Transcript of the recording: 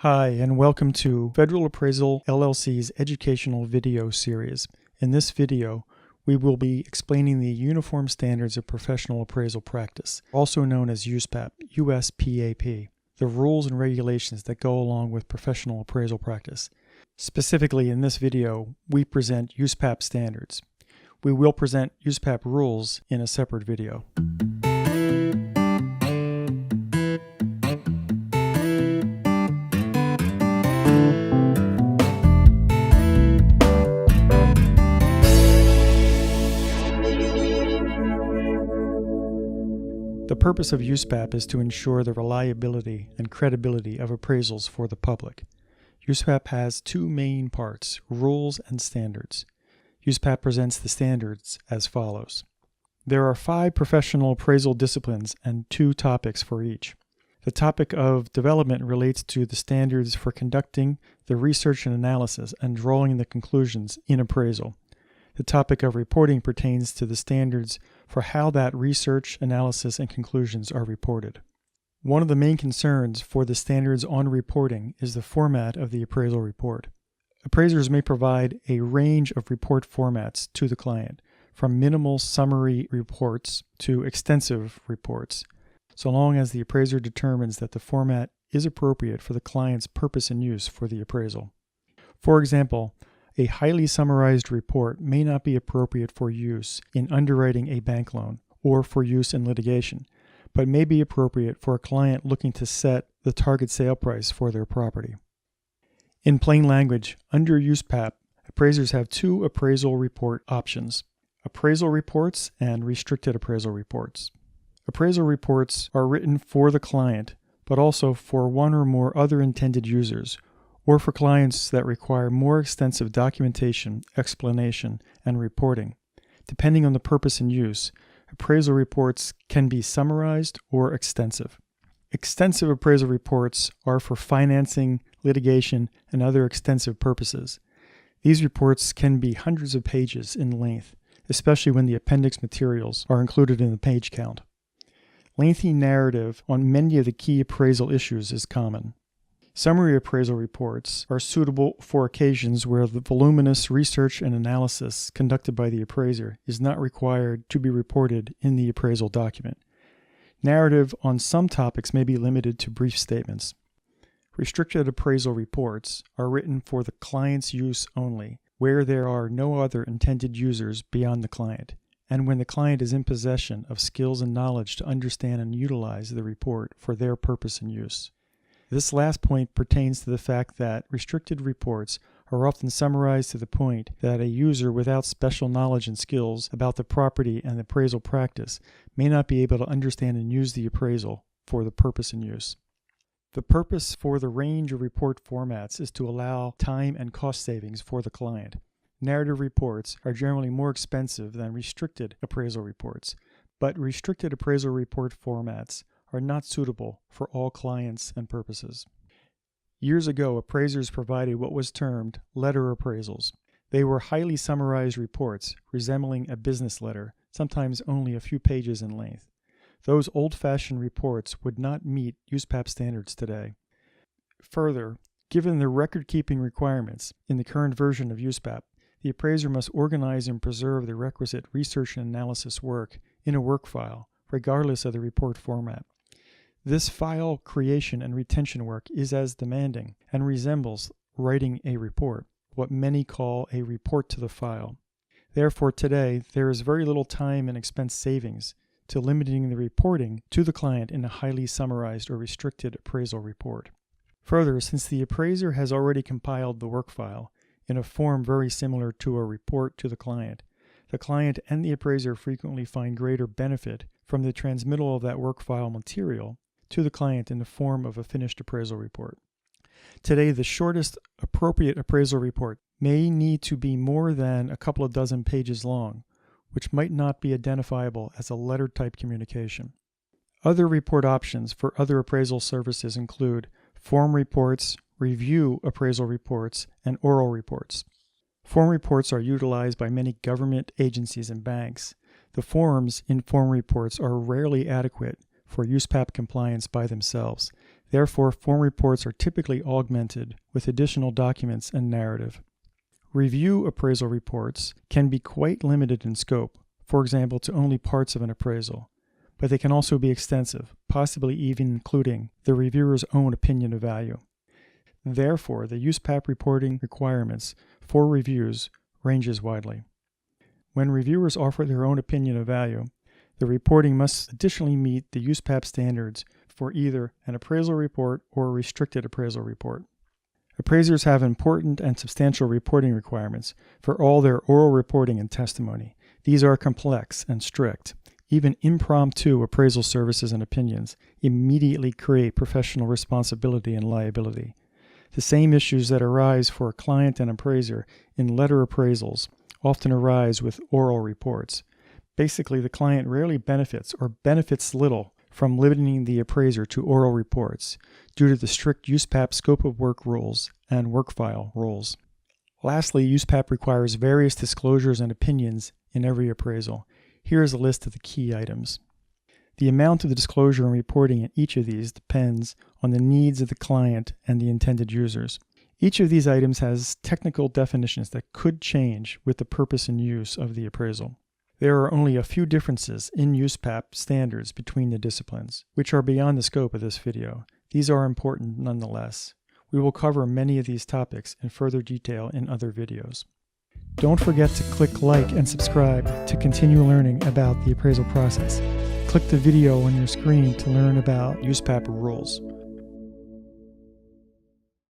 Hi, and welcome to Federal Appraisal LLC's educational video series. In this video, we will be explaining the Uniform Standards of Professional Appraisal Practice, also known as USPAP, USPAP, the rules and regulations that go along with professional appraisal practice. Specifically, in this video, we present USPAP standards. We will present USPAP rules in a separate video. The purpose of USPAP is to ensure the reliability and credibility of appraisals for the public. USPAP has two main parts, rules and standards. USPAP presents the standards as follows. There are 5 professional appraisal disciplines and 2 topics for each. The topic of development relates to the standards for conducting the research and analysis and drawing the conclusions in appraisal. The topic of reporting pertains to the standards for how that research, analysis, and conclusions are reported. One of the main concerns for the standards on reporting is the format of the appraisal report. Appraisers may provide a range of report formats to the client, from minimal summary reports to extensive reports, so long as the appraiser determines that the format is appropriate for the client's purpose and use for the appraisal. For example, a highly summarized report may not be appropriate for use in underwriting a bank loan or for use in litigation, but may be appropriate for a client looking to set the target sale price for their property. In plain language, under USPAP, appraisers have 2 appraisal report options: appraisal reports and restricted appraisal reports. Appraisal reports are written for the client, but also for one or more other intended users, or for clients that require more extensive documentation, explanation, and reporting. Depending on the purpose and use, appraisal reports can be summarized or extensive. Extensive appraisal reports are for financing, litigation, and other extensive purposes. These reports can be hundreds of pages in length, especially when the appendix materials are included in the page count. Lengthy narrative on many of the key appraisal issues is common. Summary appraisal reports are suitable for occasions where the voluminous research and analysis conducted by the appraiser is not required to be reported in the appraisal document. Narrative on some topics may be limited to brief statements. Restricted appraisal reports are written for the client's use only, where there are no other intended users beyond the client, and when the client is in possession of skills and knowledge to understand and utilize the report for their purpose and use. This last point pertains to the fact that restricted reports are often summarized to the point that a user without special knowledge and skills about the property and appraisal practice may not be able to understand and use the appraisal for the purpose and use. The purpose for the range of report formats is to allow time and cost savings for the client. Narrative reports are generally more expensive than restricted appraisal reports, but restricted appraisal report formats are not suitable for all clients and purposes. Years ago, appraisers provided what was termed letter appraisals. They were highly summarized reports resembling a business letter, sometimes only a few pages in length. Those old-fashioned reports would not meet USPAP standards today. Further, given the record-keeping requirements in the current version of USPAP, the appraiser must organize and preserve the requisite research and analysis work in a work file, regardless of the report format. This file creation and retention work is as demanding and resembles writing a report, what many call a report to the file. Therefore, today, there is very little time and expense savings to limiting the reporting to the client in a highly summarized or restricted appraisal report. Further, since the appraiser has already compiled the work file in a form very similar to a report to the client and the appraiser frequently find greater benefit from the transmittal of that work file material to the client in the form of a finished appraisal report. Today, the shortest appropriate appraisal report may need to be more than a couple of dozen pages long, which might not be identifiable as a letter-type communication. Other report options for other appraisal services include form reports, review appraisal reports, and oral reports. Form reports are utilized by many government agencies and banks. The forms in form reports are rarely adequate for USPAP compliance by themselves. Therefore, form reports are typically augmented with additional documents and narrative. Review appraisal reports can be quite limited in scope, for example, to only parts of an appraisal, but they can also be extensive, possibly even including the reviewer's own opinion of value. Therefore, the USPAP reporting requirements for reviews ranges widely. When reviewers offer their own opinion of value, the reporting must additionally meet the USPAP standards for either an appraisal report or a restricted appraisal report. Appraisers have important and substantial reporting requirements for all their oral reporting and testimony. These are complex and strict. Even impromptu appraisal services and opinions immediately create professional responsibility and liability. The same issues that arise for a client and appraiser in letter appraisals often arise with oral reports. Basically, the client rarely benefits or benefits little from limiting the appraiser to oral reports due to the strict USPAP scope of work rules and work file rules. Lastly, USPAP requires various disclosures and opinions in every appraisal. Here is a list of the key items. The amount of the disclosure and reporting in each of these depends on the needs of the client and the intended users. Each of these items has technical definitions that could change with the purpose and use of the appraisal. There are only a few differences in USPAP standards between the disciplines, which are beyond the scope of this video. These are important nonetheless. We will cover many of these topics in further detail in other videos. Don't forget to click like and subscribe to continue learning about the appraisal process. Click the video on your screen to learn about USPAP rules.